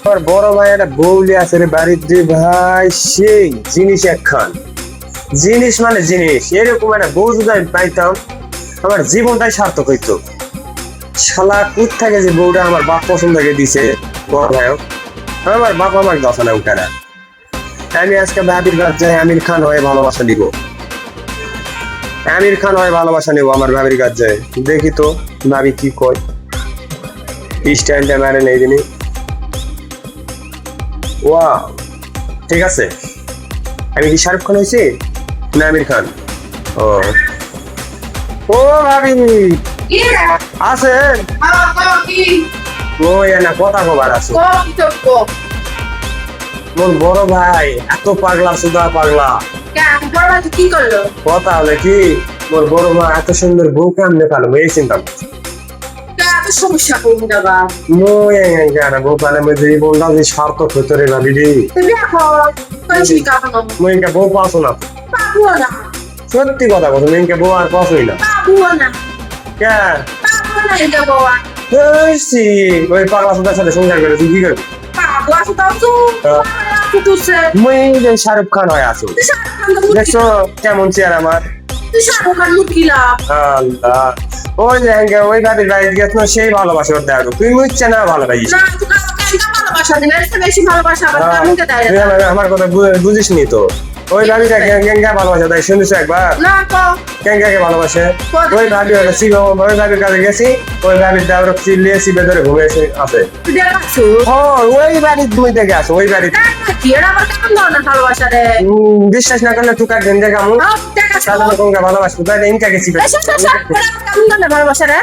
আমার বড় ভাই একটা বউলি আছে রে বাড়িতে ভাই, সেই জিনিস একখান জিনিস মানে জিনিস। এরকম একটা বউ যদি আমি পাইতাম আমার জীবনটাই সার্থক হইতো। শালা কুত থাকে যে বউটা আমার বাপ পছন্দ করে দিছে বড় ভাই, আমার বাপ আমাকে দশা না উঠানা। আমি আজকে ভাবির কাছে যাই, আমির খান হয়ে ভালোবাসা নিব, আমির খান হয়ে ভালোবাসা নিব আমার ভাবির কাছে যাই। দেখি তো ভাবি কি কয়, স্টাইলটা মারে নেই দিনই। ওয়া ঠিক আছে, আমি কি শাহরুখ খান হয়েছি না আমির খান? ও ও ভাবি আছে, ওই না কথা খবর আছে। মোর বড় ভাই এত পাগলা, সুদা পাগলা। কি করলো? কথা হলে কি, মোর বড় ভাই এত সুন্দর বউ কেমনে পালো এই চিন্তা করছি। সমস্যা করবো বাবা, মই বউ পালে মই এই বউটা যে সার্থক হইতো রে ভাবি রে। দেখো মই ইনকা বউ পাসো না, পাবো না, সত্যি কথা বলছো, ইনকা বউ আর পাসোই না। পাবো না, কে পাবো না এটা বাবা। সি ওই পাগলা সুদার সাথে সংসার করে তুই কি করবি? পাবো আসো তাও তো তুই মই যে শাহরুখ খান হয়ে আছো, দেখছো কেমন চেয়ার আমার। শাহরুখ খান মুখিলা আল্লাহ, ওই যে ওই ভাবির বাড়ি গেছ না, সেই ভালোবাসা ওর দেখো, তুই মুচ্ছে না ভালোবাসিস। না তুই ভালোবাসা দিলে বেশি ভালোবাসা আবার মুখে দেয় আমার কথা বুঝিস নি তো। ওই ভাবিটা গেঙ্গা ভালোবাসা দেয়, শুনিস একবার? না কো গেঙ্গাকে ভালোবাসে। ওই ভাবি ওই ভাবির কাছে গেছি, ওই ভাবির দেওয়ার চিল্লিয়ে চিপে ধরে ঘুরে এসে আছে। তুই দেখাছো ওই বাড়ি তুমি দেখে আসো, ওই বাড়ি। কি এর আবার কেমন ধরনের ভালোবাসা রে? বিশ্বাস না করলে তুই কার গেঞ্জা কামু সাধারণ কোনটা ভালোবাসবো, তাই ইনকাকে চিপে কেমন ধরনের ভালোবাসা রে?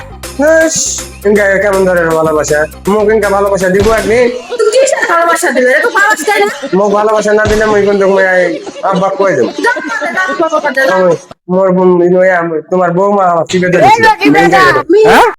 ইনকা কেমন ধরনের ভালোবাসা? মুখ ইনকা ভালোবাসা দিব একদিন, তুই কি ভালোবাসা দিলে রে? তো ভালোবাসা দেয় না, মুখ ভালোবাসা না দিলে মুই কিন্তু আব্বা কই দেব মোর বোন তোমার বৌমা চিপে ধরেছিল।